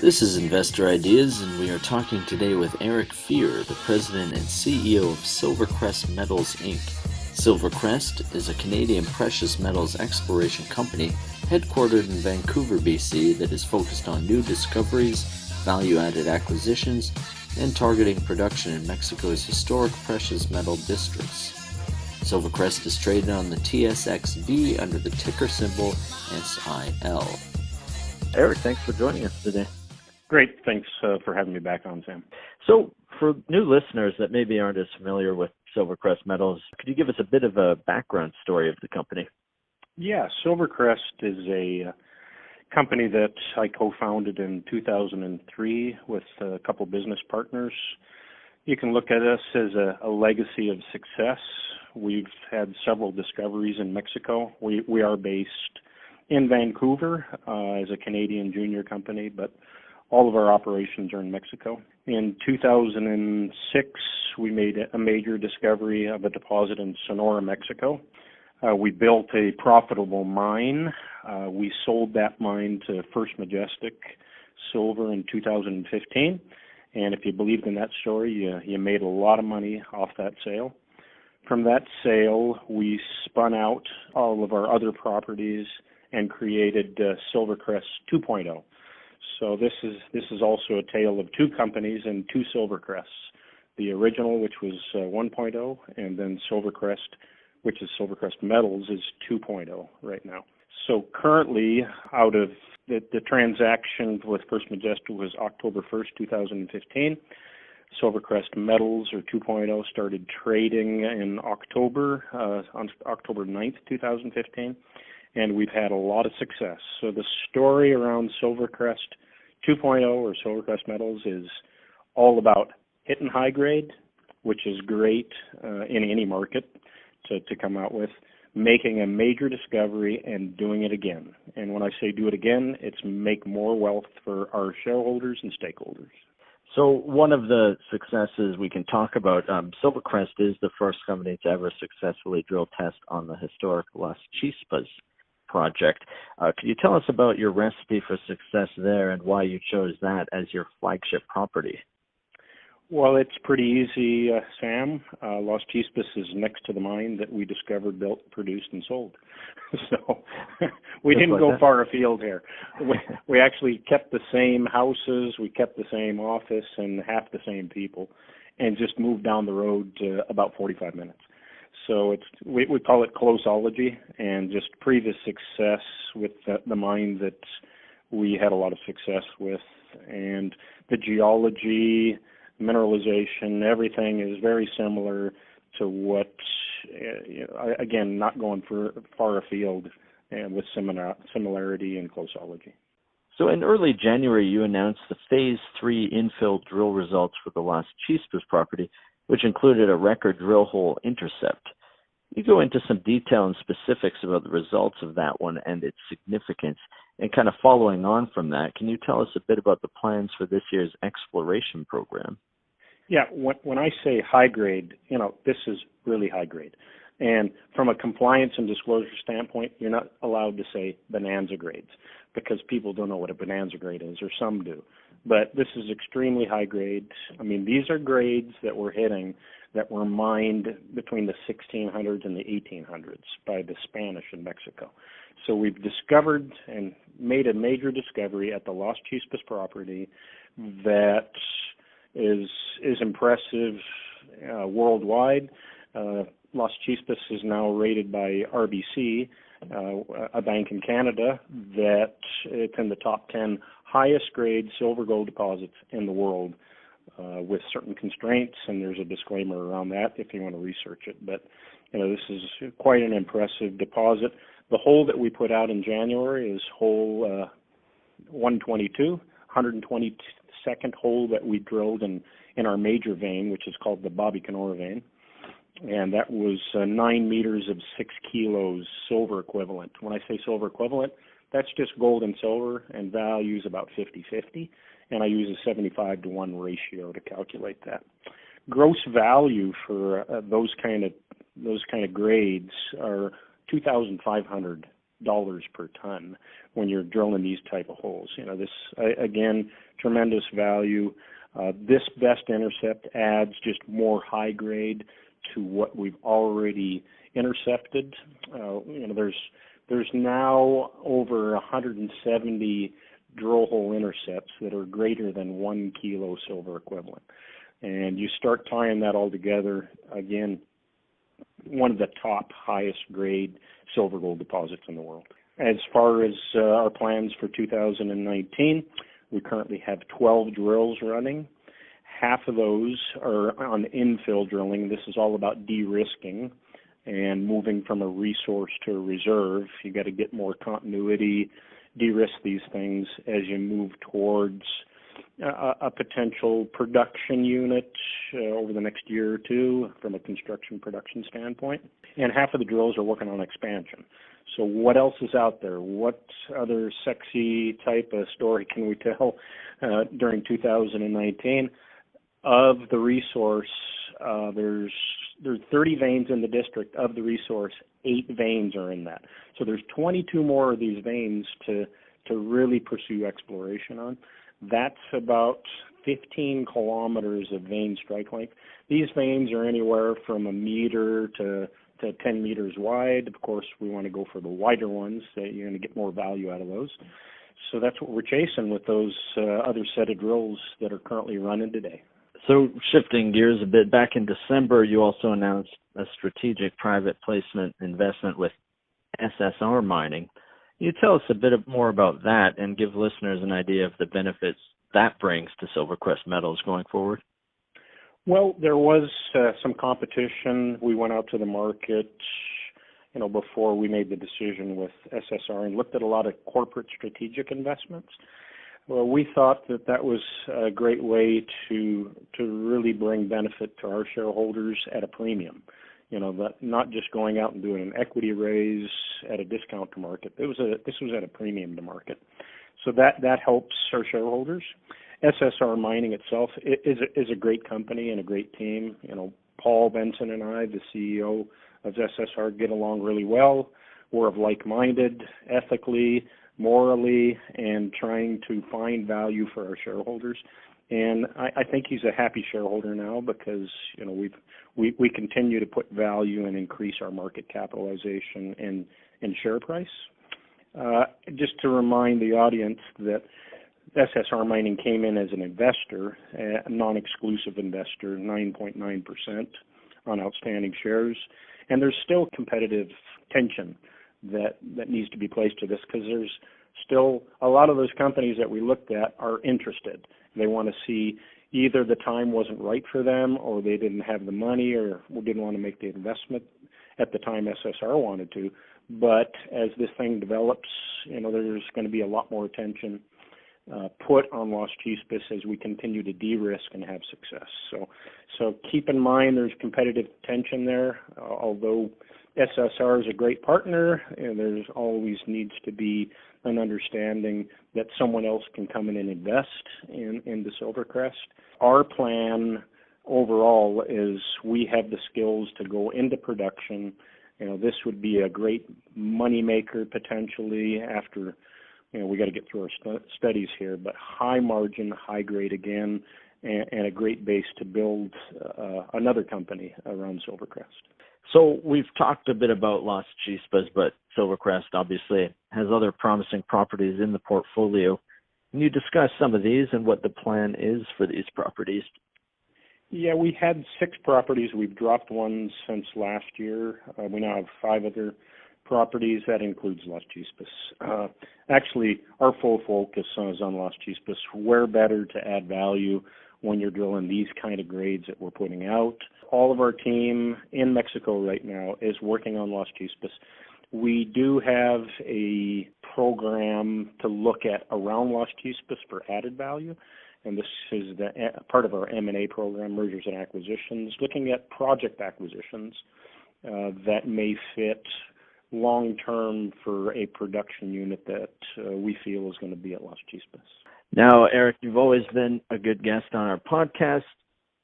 This is Investor Ideas, and we are talking today with Eric Fier, the president and CEO of SilverCrest Metals Inc. SilverCrest is a Canadian precious metals exploration company headquartered in Vancouver, BC, that is focused on new discoveries, value-added acquisitions, and targeting production in Mexico's historic precious metal districts. SilverCrest is traded on the TSXV under the ticker symbol SIL. Eric, thanks for joining us today. Great. Thanks for having me back on, Sam. So, for new listeners that maybe aren't as familiar with SilverCrest Metals, could you give us a bit of a background story of the company? Yeah, SilverCrest is a company that I co-founded in 2003 with a couple business partners. You can look at us as a legacy of success. We've had several discoveries in Mexico. We are based in Vancouver as a Canadian junior company, but all of our operations are in Mexico. In 2006, we made a major discovery of a deposit in Sonora, Mexico. We built a profitable mine. We sold that mine to First Majestic Silver in 2015. And if you believed in that story, you made a lot of money off that sale. From that sale, we spun out all of our other properties and created SilverCrest 2.0. So this is also a tale of two companies and two SilverCrests. The original, which was 1.0, and then SilverCrest, which is SilverCrest Metals, is 2.0 right now. So currently, out of the transaction with First Majestic was October 1st, 2015. SilverCrest Metals, or 2.0, started trading in October, on October 9th, 2015. And we've had a lot of success. So the story around SilverCrest 2.0 or SilverCrest Metals is all about hitting high grade, which is great in any market to come out with, making a major discovery and doing it again. And when I say do it again, it's make more wealth for our shareholders and stakeholders. So one of the successes we can talk about, SilverCrest is the first company to ever successfully drill test on the historic Las Chispas project. Could you tell us about your recipe for success there and why you chose that as your flagship property? Well, it's pretty easy, Sam. Las Chispas is next to the mine that we discovered, built, produced, and sold. So we didn't go far afield here. We actually kept the same houses, we kept the same office, and half the same people, and just moved down the road to about 45 minutes. So we call it closeology, and just previous success with the mine that we had a lot of success with. And the geology, mineralization, everything is very similar to what, again, not going far afield, and with similarity and closeology. So in early January, you announced the Phase 3 infill drill results for the Las Chispas property, which included a record drill hole intercept. You go into some detail and specifics about the results of that one and its significance. And kind of following on from that, can you tell us a bit about the plans for this year's exploration program? Yeah, when I say high grade, this is really high grade. And from a compliance and disclosure standpoint, you're not allowed to say bonanza grades because people don't know what a bonanza grade is, or some do. But this is extremely high grade. I mean, these are grades that we're hitting that were mined between the 1600s and the 1800s by the Spanish in Mexico. So we've discovered and made a major discovery at the Las Chispas property that is impressive worldwide. Las Chispas is now rated by RBC, a bank in Canada, that it's in the top 10 highest grade silver gold deposits in the world, with certain constraints, and there's a disclaimer around that if you want to research it. But this is quite an impressive deposit. The hole that we put out in January is hole 122, 122nd hole that we drilled in our major vein, which is called the Bobby Canora vein. And that was 9 meters of 6 kilos silver equivalent. When I say silver equivalent, that's just gold and silver, and values about 50-50. And I use a 75-to-1 ratio to calculate that. Gross value for those kind of grades are $2,500 per ton when you're drilling these type of holes. This, again, tremendous value. This best intercept adds just more high grade to what we've already intercepted. There's now over 170 drill hole intercepts that are greater than 1 kilo silver equivalent. And you start tying that all together, again, one of the top highest grade silver gold deposits in the world. As far as our plans for 2019, we currently have 12 drills running. Half of those are on infill drilling. This is all about de-risking and moving from a resource to a reserve. You got to get more continuity, de-risk these things as you move towards a potential production unit over the next year or two from a construction production standpoint. And half of the drills are working on expansion. So what else is out there? What other sexy type of story can we tell during 2019? Of the resource, there's 30 veins in the district. Of the resource, 8 veins are in that. So there's 22 more of these veins to really pursue exploration on. That's about 15 kilometers of vein strike length. These veins are anywhere from 1 meter to 10 meters wide. Of course, we want to go for the wider ones. That you're going to get more value out of those. So that's what we're chasing with those other set of drills that are currently running today. So shifting gears a bit, back in December, you also announced a strategic private placement investment with SSR Mining. Can you tell us a bit more about that and give listeners an idea of the benefits that brings to SilverCrest Metals going forward? Well, there was some competition. We went out to the market, before we made the decision with SSR and looked at a lot of corporate strategic investments. Well, we thought that was a great way to really bring benefit to our shareholders at a premium. That not just going out and doing an equity raise at a discount to market. This was at a premium to market. So that helps our shareholders. SSR Mining itself is a great company and a great team. Paul Benson and I, the CEO of SSR, get along really well. We're of like-minded, ethically, morally, and trying to find value for our shareholders. And I think he's a happy shareholder now because we continue to put value and increase our market capitalization and share price. Just to remind the audience that SSR Mining came in as an investor, a non-exclusive investor, 9.9% on outstanding shares, and there's still competitive tension that needs to be placed to this because there's still a lot of those companies that we looked at are interested. They want to see either the time wasn't right for them or they didn't have the money or didn't want to make the investment at the time SSR wanted to. But as this thing develops, there's going to be a lot more attention put on Las Chispas as we continue to de-risk and have success. So keep in mind there's competitive tension there. Although SSR is a great partner, and there's always needs to be an understanding that someone else can come in and invest into SilverCrest. Our plan overall is we have the skills to go into production. This would be a great money maker potentially after, we got to get through our studies here, but high margin, high grade again, and a great base to build another company around SilverCrest. So we've talked a bit about Las Chispas, but SilverCrest obviously has other promising properties in the portfolio. Can you discuss some of these and what the plan is for these properties? Yeah, we had 6 properties. We've dropped one since last year. We now have 5 other properties. That includes Las Chispas. Actually, our full focus is on Las Chispas. Where better to add value when you're drilling these kind of grades that we're putting out. All of our team in Mexico right now is working on Las Chispas. We do have a program to look at around Las Chispas for added value, and this is part of our M&A program, mergers and acquisitions, looking at project acquisitions that may fit long-term for a production unit that we feel is going to be at Las Chispas. Now, Eric, you've always been a good guest on our podcast,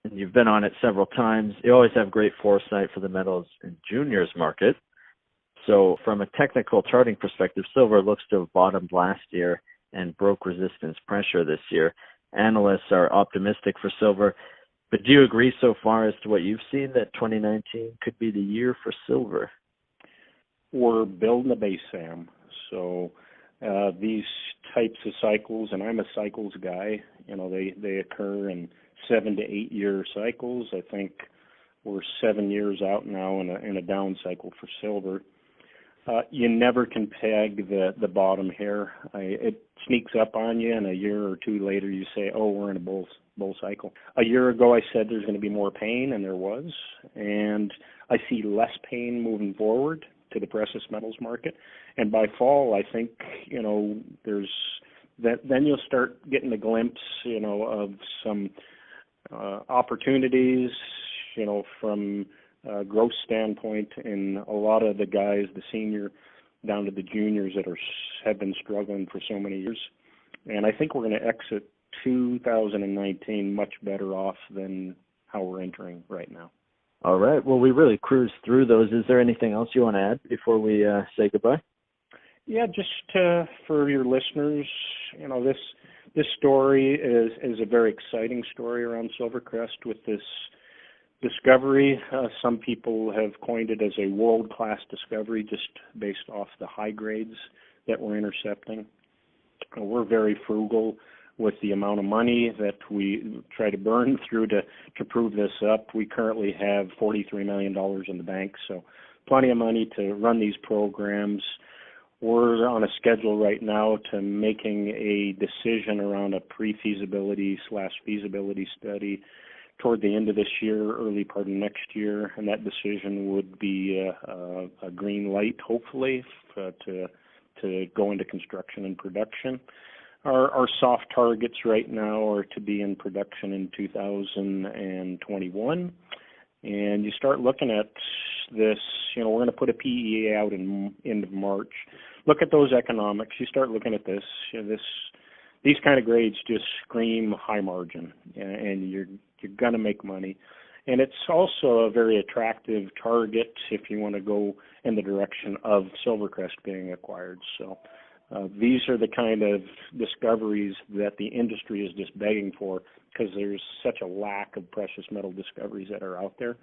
and you've been on it several times. You always have great foresight for the metals and juniors market. So from a technical charting perspective, silver looks to have bottomed last year and broke resistance pressure this year. Analysts are optimistic for silver, but do you agree so far as to what you've seen that 2019 could be the year for silver? We're building a base, Sam. So these types of cycles, and I'm a cycles guy, they occur in 7 to 8 year cycles. I think we're 7 years out now in a down cycle for silver. You never can peg the bottom here. It sneaks up on you, and a year or two later you say, oh, we're in a bull cycle. A year ago I said there's going to be more pain, and there was. And I see less pain moving forward to the precious metals market. And by fall, I think, there's that. Then you'll start getting a glimpse, of some opportunities, from a growth standpoint in a lot of the guys, the senior down to the juniors that have been struggling for so many years. And I think we're going to exit 2019 much better off than how we're entering right now. All right. Well, we really cruised through those. Is there anything else you want to add before we say goodbye? Yeah, just for your listeners, this story is a very exciting story around SilverCrest with this discovery. Some people have coined it as a world-class discovery just based off the high grades that we're intercepting. We're very frugal with the amount of money that we try to burn through to prove this up. We currently have $43 million in the bank, so plenty of money to run these programs. We're on a schedule right now to making a decision around a pre-feasibility/feasibility study toward the end of this year, early part of next year, and that decision would be a green light, hopefully, to go into construction and production. Our soft targets right now are to be in production in 2021, and you start looking at this. We're going to put a PEA out in end of March. Look at those economics. You start looking at this. These kind of grades just scream high margin, and you're going to make money. And it's also a very attractive target if you want to go in the direction of SilverCrest being acquired. So these are the kind of discoveries that the industry is just begging for because there's such a lack of precious metal discoveries that are out there.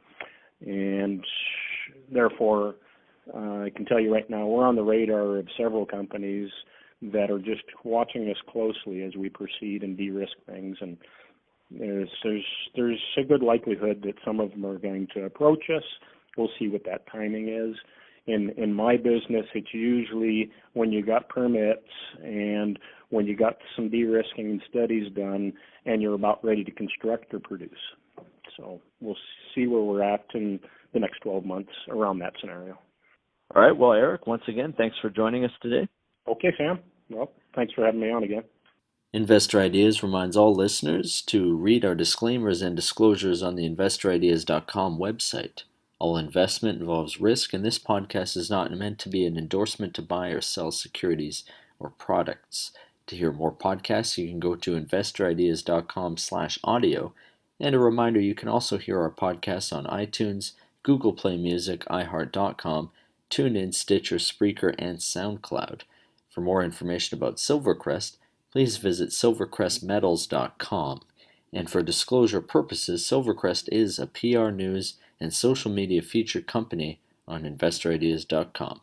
And therefore, I can tell you right now, we're on the radar of several companies that are just watching us closely as we proceed and de-risk things. And there's a good likelihood that some of them are going to approach us. We'll see what that timing is. In my business, it's usually when you got permits and when you got some de-risking and studies done and you're about ready to construct or produce. So we'll see where we're at in the next 12 months around that scenario. All right. Well, Eric, once again, thanks for joining us today. Okay, Sam. Well, thanks for having me on again. InvestorIdeas reminds all listeners to read our disclaimers and disclosures on the InvestorIdeas.com website. All investment involves risk, and this podcast is not meant to be an endorsement to buy or sell securities or products. To hear more podcasts, you can go to InvestorIdeas.com/audio. And a reminder, you can also hear our podcasts on iTunes, Google Play Music, iHeart.com, TuneIn, Stitcher, Spreaker, and SoundCloud. For more information about SilverCrest, please visit SilverCrestMetals.com. And for disclosure purposes, SilverCrest is a PR news and social media featured company on InvestorIdeas.com.